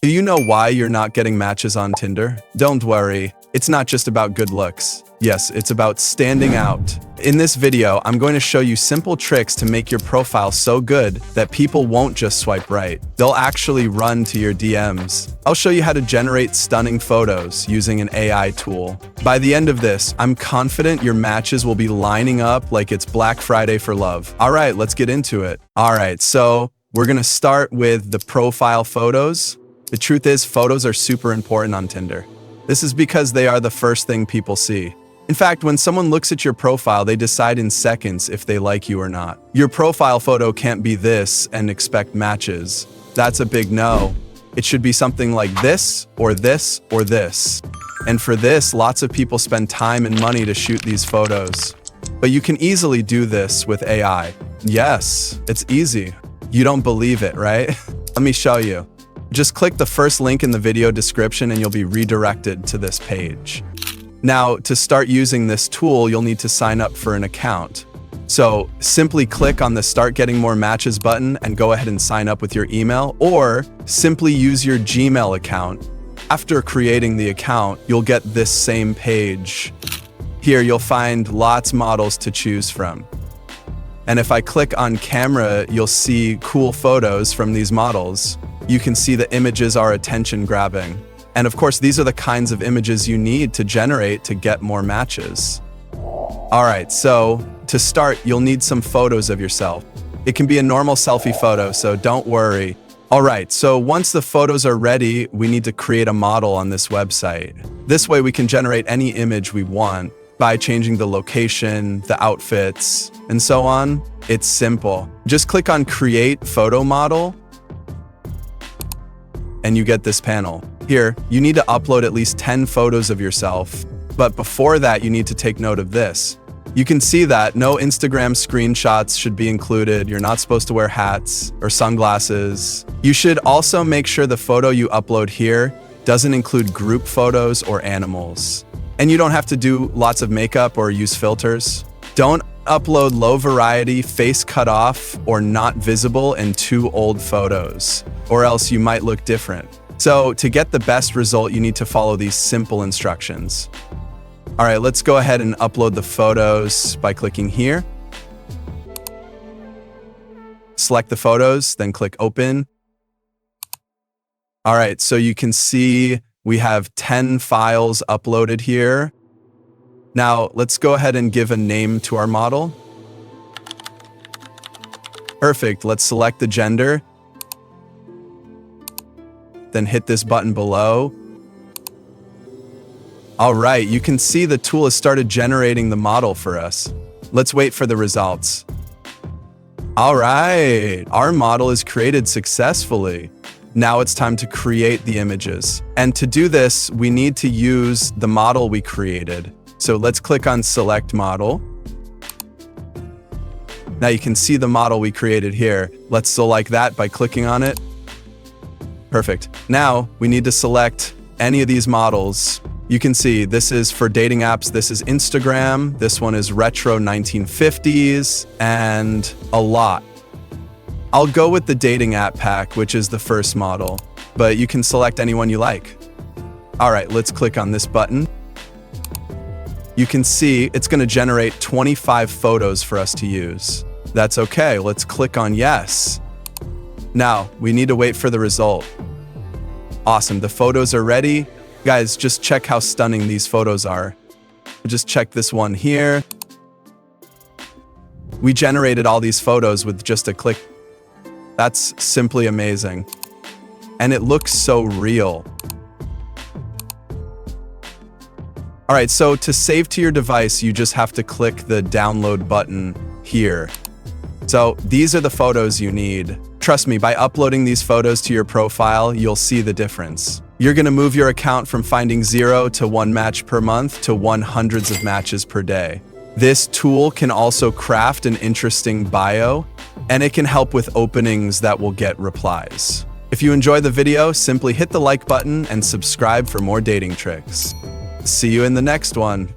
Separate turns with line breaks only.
Do you know why you're not getting matches on Tinder? Don't worry, it's not just about good looks. Yes, it's about standing out. In this video, I'm going to show you simple tricks to make your profile so good that people won't just swipe right. They'll actually run to your DMs. I'll show you how to generate stunning photos using an AI tool. By the end of this, I'm confident your matches will be lining up like it's Black Friday for love. All right, let's get into it. All right, so we're gonna start with the profile photos. The truth is, photos are super important on Tinder. This is because they are the first thing people see. In fact, when someone looks at your profile, they decide in seconds if they like you or not. Your profile photo can't be this and expect matches. That's a big no. It should be something like this, or this, or this. And for this, lots of people spend time and money to shoot these photos. But you can easily do this with AI. Yes, it's easy. You don't believe it, right? Let me show you. Just click the first link in the video description and you'll be redirected to this page. Now, to start using this tool, you'll need to sign up for an account. So simply click on the Start Getting More Matches button and go ahead and sign up with your email, or simply use your Gmail account. After creating the account, you'll get this same page. Here, you'll find lots of models to choose from. And if I click on camera, you'll see cool photos from these models. You can see the images are attention-grabbing. And of course, these are the kinds of images you need to generate to get more matches. All right, so to start, you'll need some photos of yourself. It can be a normal selfie photo, so don't worry. All right, so once the photos are ready, we need to create a model on this website. This way we can generate any image we want by changing the location, the outfits, and so on. It's simple. Just click on Create Photo Model, and you get this panel. Here, you need to upload at least 10 photos of yourself. But before that, you need to take note of this. You can see that no Instagram screenshots should be included. You're not supposed to wear hats or sunglasses. You should also make sure the photo you upload here doesn't include group photos or animals. And you don't have to do lots of makeup or use filters. Don't upload low variety, face cut off, or not visible and too old photos, or else you might look different. So to get the best result, you need to follow these simple instructions. All right, let's go ahead and upload the photos by clicking here. Select the photos, then click Open. All right, so you can see we have 10 files uploaded here. Now, let's go ahead and give a name to our model. Perfect, let's select the gender. Then hit this button below. All right, you can see the tool has started generating the model for us. Let's wait for the results. All right, our model is created successfully. Now it's time to create the images. And to do this, we need to use the model we created. So let's click on Select Model. Now you can see the model we created here. Let's select that by clicking on it. Perfect. Now we need to select any of these models. You can see this is for dating apps. This is Instagram. This one is retro 1950s and a lot. I'll go with the dating app pack, which is the first model, but you can select anyone you like. All right, let's click on this button. You can see it's going to generate 25 photos for us to use. That's okay. Let's click on Yes. Now, we need to wait for the result. Awesome, the photos are ready. Guys, just check how stunning these photos are. Just check this one here. We generated all these photos with just a click. That's simply amazing. And it looks so real. All right, so to save to your device, you just have to click the download button here. So these are the photos you need. Trust me, by uploading these photos to your profile, you'll see the difference. You're gonna move your account from finding 0 to 1 match per month to hundreds of matches per day. This tool can also craft an interesting bio, and it can help with openings that will get replies. If you enjoy the video, simply hit the like button and subscribe for more dating tricks. See you in the next one.